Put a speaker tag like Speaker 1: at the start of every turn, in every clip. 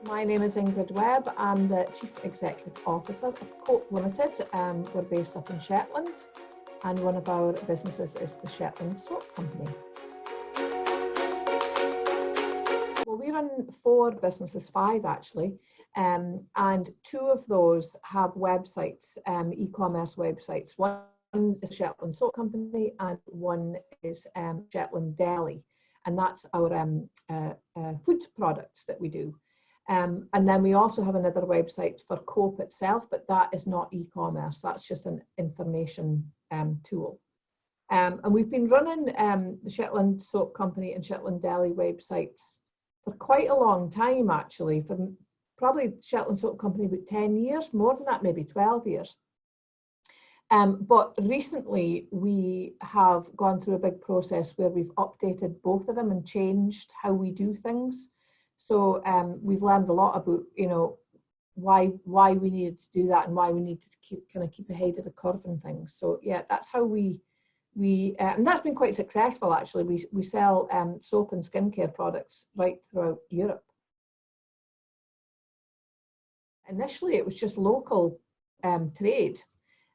Speaker 1: My name is Ingrid Webb. I'm the Chief Executive Officer of Cope Limited. We're based up in Shetland, and one of our businesses is the Shetland Soap Company. Well, we run 4 businesses, 5 actually, and 2 of those have websites, e-commerce websites. One is Shetland Soap Company and one is Shetland Deli, and that's our food products that we do. And then we also have another website for Cope itself, but that is not e-commerce, that's just an information tool. And we've been running the Shetland Soap Company and Shetland Deli websites for quite a long time, actually, for probably Shetland Soap Company about 10 years, more than that, maybe 12 years. But recently we have gone through a big process where we've updated both of them and changed how we do things. So we've learned a lot about, why we needed to do that and why we need to keep ahead of the curve and things. So yeah, that's how we and that's been quite successful actually. We sell soap and skincare products right throughout Europe. Initially it was just local trade,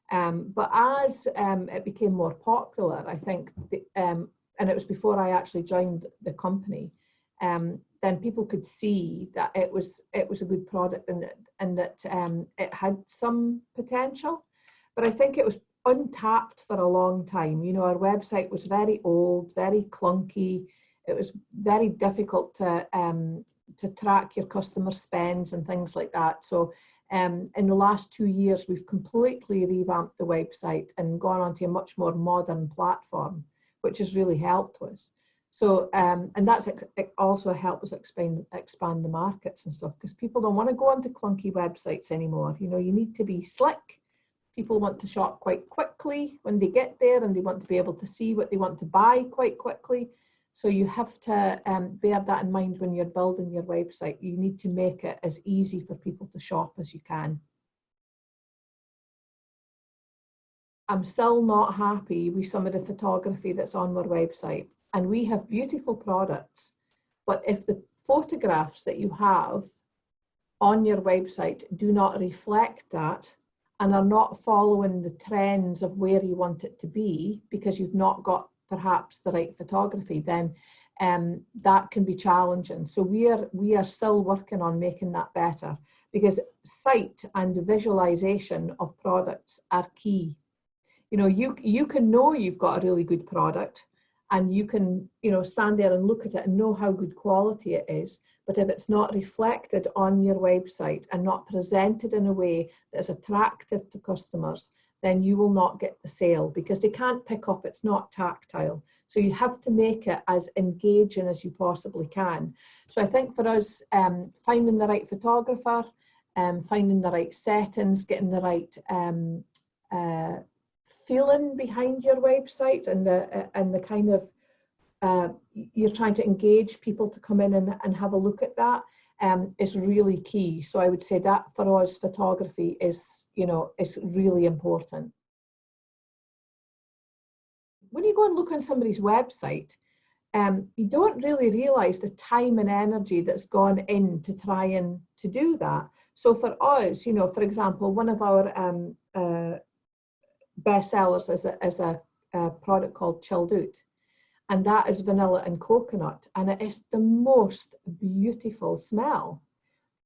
Speaker 1: but as it became more popular, I think, and it was before I actually joined the company, then people could see that it was a good product and that it had some potential. But I think it was untapped for a long time. Our website was very old, very clunky. It was very difficult to track your customer spends and things like that. So in the last 2 years, we've completely revamped the website and gone onto a much more modern platform, which has really helped us. So, and that's also helped us expand the markets and stuff, because people don't want to go onto clunky websites anymore. You need to be slick. People want to shop quite quickly when they get there, and they want to be able to see what they want to buy quite quickly. So you have to bear that in mind when you're building your website. You need to make it as easy for people to shop as you can. I'm still not happy with some of the photography that's on our website. And we have beautiful products, but if the photographs that you have on your website do not reflect that and are not following the trends of where you want it to be, because you've not got perhaps the right photography, then that can be challenging. So we are still working on making that better, because sight and visualization of products are key. You can know you've got a really good product, and you can, stand there and look at it and know how good quality it is. But if it's not reflected on your website and not presented in a way that is attractive to customers, then you will not get the sale, because they can't pick up, it's not tactile. So you have to make it as engaging as you possibly can. So I think for us, finding the right photographer, finding the right settings, getting the right feeling behind your website, and the kind of you're trying to engage people to come in and have a look at that is really key. So I would say that for us, photography is really important. When you go and look on somebody's website, you don't really realize the time and energy that's gone in to try and to do that. So for us, for example, one of our bestsellers is a product called Chilled Out, and that is vanilla and coconut, and it is the most beautiful smell.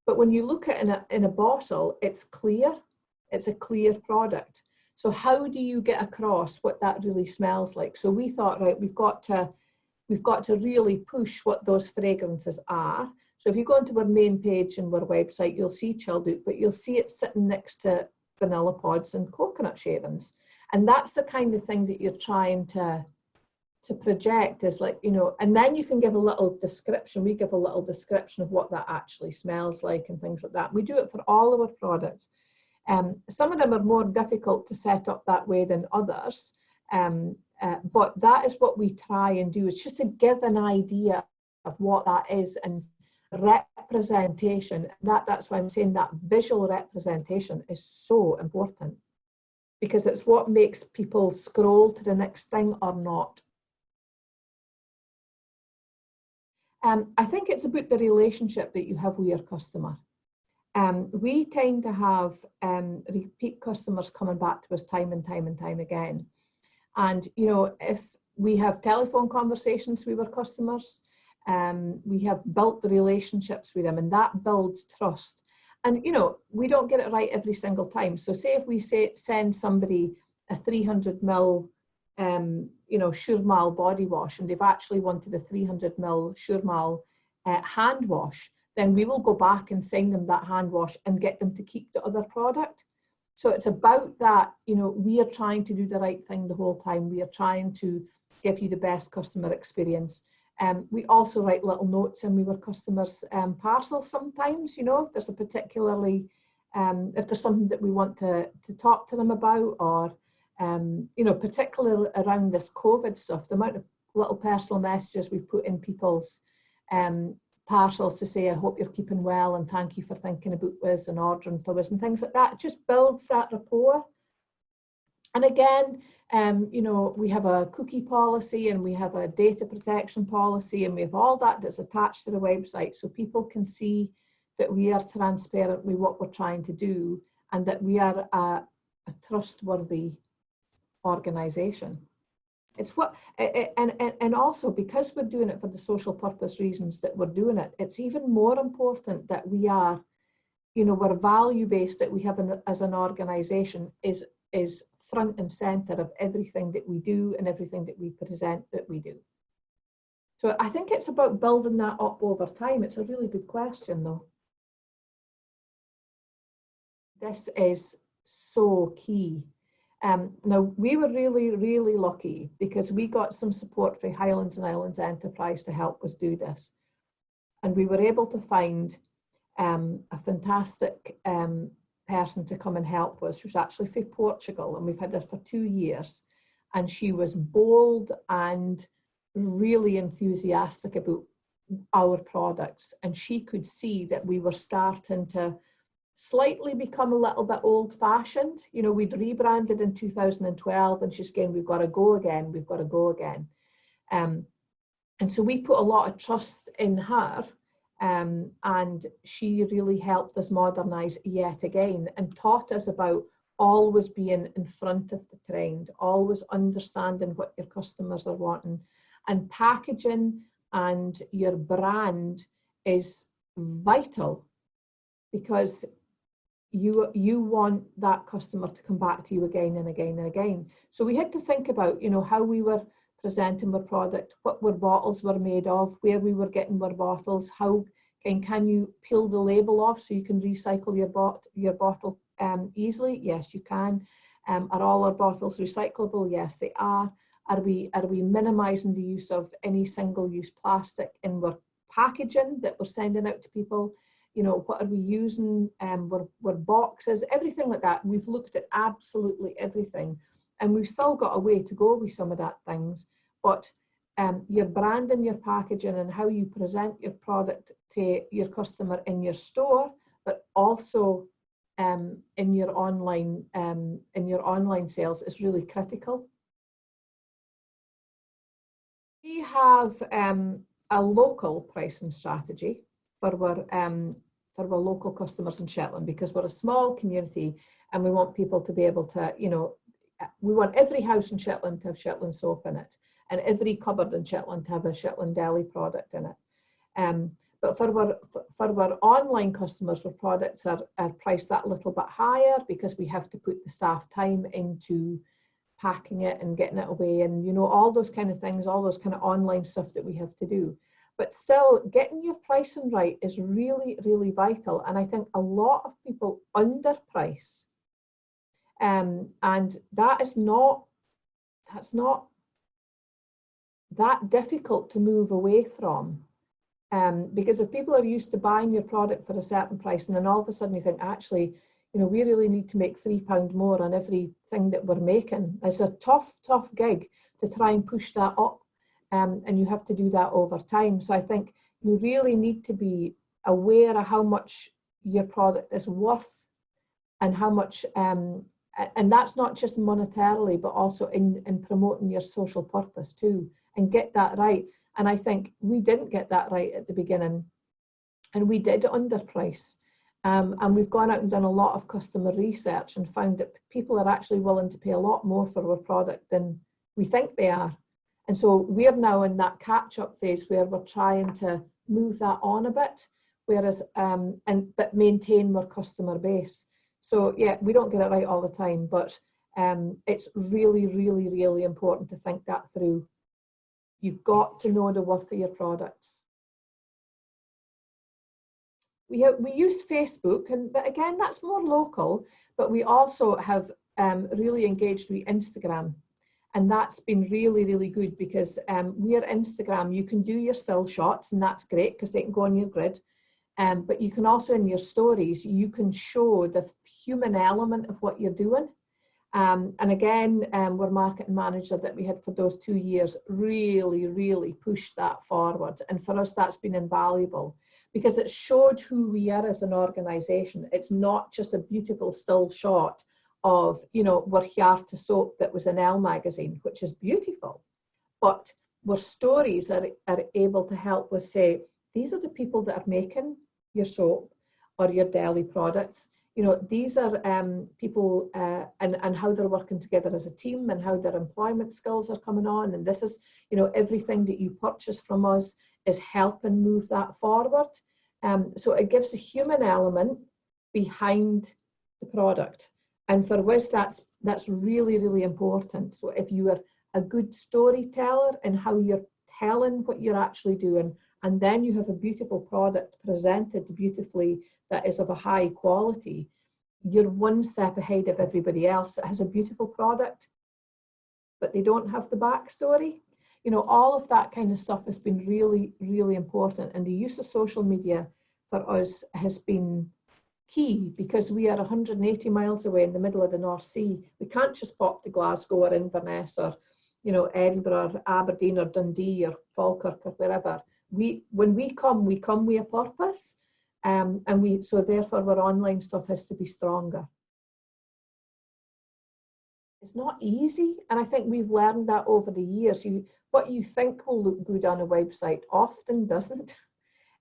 Speaker 1: But when you look at it in a bottle, it's clear. It's a clear product. So how do you get across what that really smells like? So we thought, right, we've got to really push what those fragrances are. So if you go into our main page and our website, you'll see Chilled Out, but you'll see it sitting next to vanilla pods and coconut shavings. And that's the kind of thing that you're trying to project, is like, and then you can give a little description. We give a little description of what that actually smells like and things like that. We do it for all of our products. Some of them are more difficult to set up that way than others. But that is what we try and do, is just to give an idea of what that is, and representation. That's why I'm saying that visual representation is so important, because it's what makes people scroll to the next thing or not. I think it's about the relationship that you have with your customer. We tend to have repeat customers coming back to us time and time and time again. And, you know, if we have telephone conversations with our customers, we have built the relationships with them, and that builds trust. And, you know, we don't get it right every single time. So say if we send somebody a 300 ml, you know, Surmal body wash, and they've actually wanted a 300 ml Surmal hand wash, then we will go back and send them that hand wash and get them to keep the other product. So it's about that, you know, we are trying to do the right thing the whole time. We are trying to give you the best customer experience. We also write little notes in with our customers' parcels sometimes, you know, if there's a particularly, if there's something that we want to talk to them about, or, you know, particularly around this COVID stuff, the amount of little personal messages we've put in people's parcels to say, I hope you're keeping well and thank you for thinking about us and ordering for us and things like that. It just builds that rapport. And again, you know, we have a cookie policy and we have a data protection policy, and we have all that that's attached to the website, so people can see that we are transparent with what we're trying to do and that we are a trustworthy organisation. It's what, and also because we're doing it for the social purpose reasons that we're doing it, it's even more important that we are, you know, we're value-based, that we have as an organisation is front and centre of everything that we do and everything that we present that we do. So I think it's about building that up over time. It's a really good question though. This is so key. Now, we were really, really lucky because we got some support from Highlands and Islands Enterprise to help us do this. And we were able to find a fantastic person to come and help us, who's actually from Portugal, and we've had her for 2 years. And she was bold and really enthusiastic about our products. And she could see that we were starting to slightly become a little bit old-fashioned. You know, we'd rebranded in 2012, and she's saying, we've got to go again, we've got to go again. And so we put a lot of trust in her, and she really helped us modernise yet again and taught us about always being in front of the trend, always understanding what your customers are wanting. And packaging and your brand is vital, because you want that customer to come back to you again and again and again. So we had to think about, you know, how we were presenting our product, what our bottles were made of, where we were getting our bottles, how can you peel the label off so you can recycle your bottle easily? Yes, you can. Are all our bottles recyclable? Yes, they are. Are we minimising the use of any single-use plastic in our packaging that we're sending out to people? You know, what are we using? We're boxes, everything like that. We've looked at absolutely everything, and we've still got a way to go with some of that things. But your brand and your packaging and how you present your product to your customer in your store, but also in your online sales is really critical. We have a local pricing strategy for our local customers in Shetland, because we're a small community and we want people to be able to, you know, we want every house in Shetland to have Shetland soap in it, and every cupboard in Shetland to have a Shetland Deli product in it. But for our online customers, our products are priced that little bit higher, because we have to put the staff time into packing it and getting it away, and, you know, all those kind of things, all those kind of online stuff that we have to do. But still, getting your pricing right is really, really vital. And I think a lot of people underprice. And that's not that difficult to move away from. Because if people are used to buying your product for a certain price, and then all of a sudden you think, actually, you know, we really need to make £3 more on everything that we're making. It's a tough gig to try and push that up. And you have to do that over time. So I think you really need to be aware of how much your product is worth, and how much, and that's not just monetarily, but also in promoting your social purpose too, and get that right. And I think we didn't get that right at the beginning, and we did underprice. And we've gone out and done a lot of customer research and found that people are actually willing to pay a lot more for our product than we think they are. And so we're now in that catch-up phase where we're trying to move that on a bit, whereas but maintain our customer base. So yeah, we don't get it right all the time, but it's really, really, really important to think that through. You've got to know the worth of your products. We use Facebook, but again, that's more local, but we also have really engaged with Instagram. And that's been really, really good because we're Instagram, you can do your still shots, and that's great because they can go on your grid. But you can also, in your stories, you can show the human element of what you're doing. And again, our marketing manager that we had for those 2 years really, really pushed that forward. And for us, that's been invaluable because it showed who we are as an organisation. It's not just a beautiful still shot of, you know, we're Hjarta soap that was in Elle magazine, which is beautiful, but where stories are able to help us say, these are the people that are making your soap or your deli products. You know, these are people and how they're working together as a team and how their employment skills are coming on. And this is, you know, everything that you purchase from us is helping move that forward. So it gives the human element behind the product. And for Wiz, that's really, really important. So if you are a good storyteller in how you're telling what you're actually doing, and then you have a beautiful product presented beautifully that is of a high quality, you're one step ahead of everybody else that has a beautiful product, but they don't have the backstory. You know, all of that kind of stuff has been really, really important. And the use of social media for us has been key because we are 180 miles away in the middle of the North Sea. We can't just pop to Glasgow or Inverness or, you know, Edinburgh, or Aberdeen or Dundee or Falkirk or wherever. When we come with a purpose, so therefore our online stuff has to be stronger. It's not easy, and I think we've learned that over the years. What you think will look good on a website often doesn't.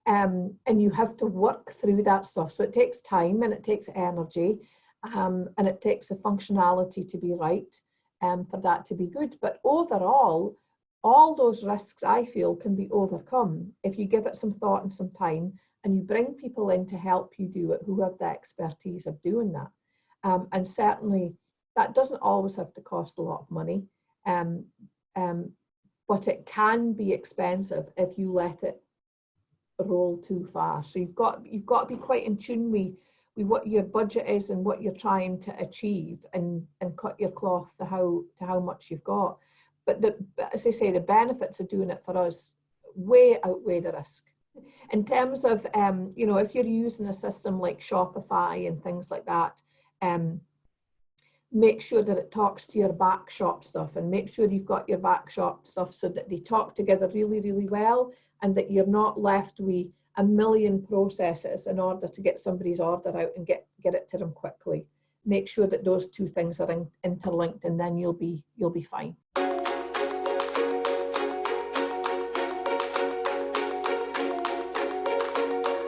Speaker 1: And you have to work through that stuff. So it takes time and it takes energy and it takes the functionality to be right for that to be good. But overall, all those risks, I feel, can be overcome if you give it some thought and some time and you bring people in to help you do it who have the expertise of doing that. And certainly that doesn't always have to cost a lot of money, but it can be expensive if you let it roll too far. So you've got to be quite in tune with what your budget is and what you're trying to achieve, and cut your cloth to how much you've got. But as I say, the benefits of doing it for us way outweigh the risk. In terms of you know, if you're using a system like Shopify and things like that, make sure that it talks to your back shop stuff, and make sure you've got your back shop stuff so that they talk together really, really well, and that you're not left with a million processes in order to get somebody's order out and get it to them quickly. Make sure that those two things are interlinked, and then you'll be fine.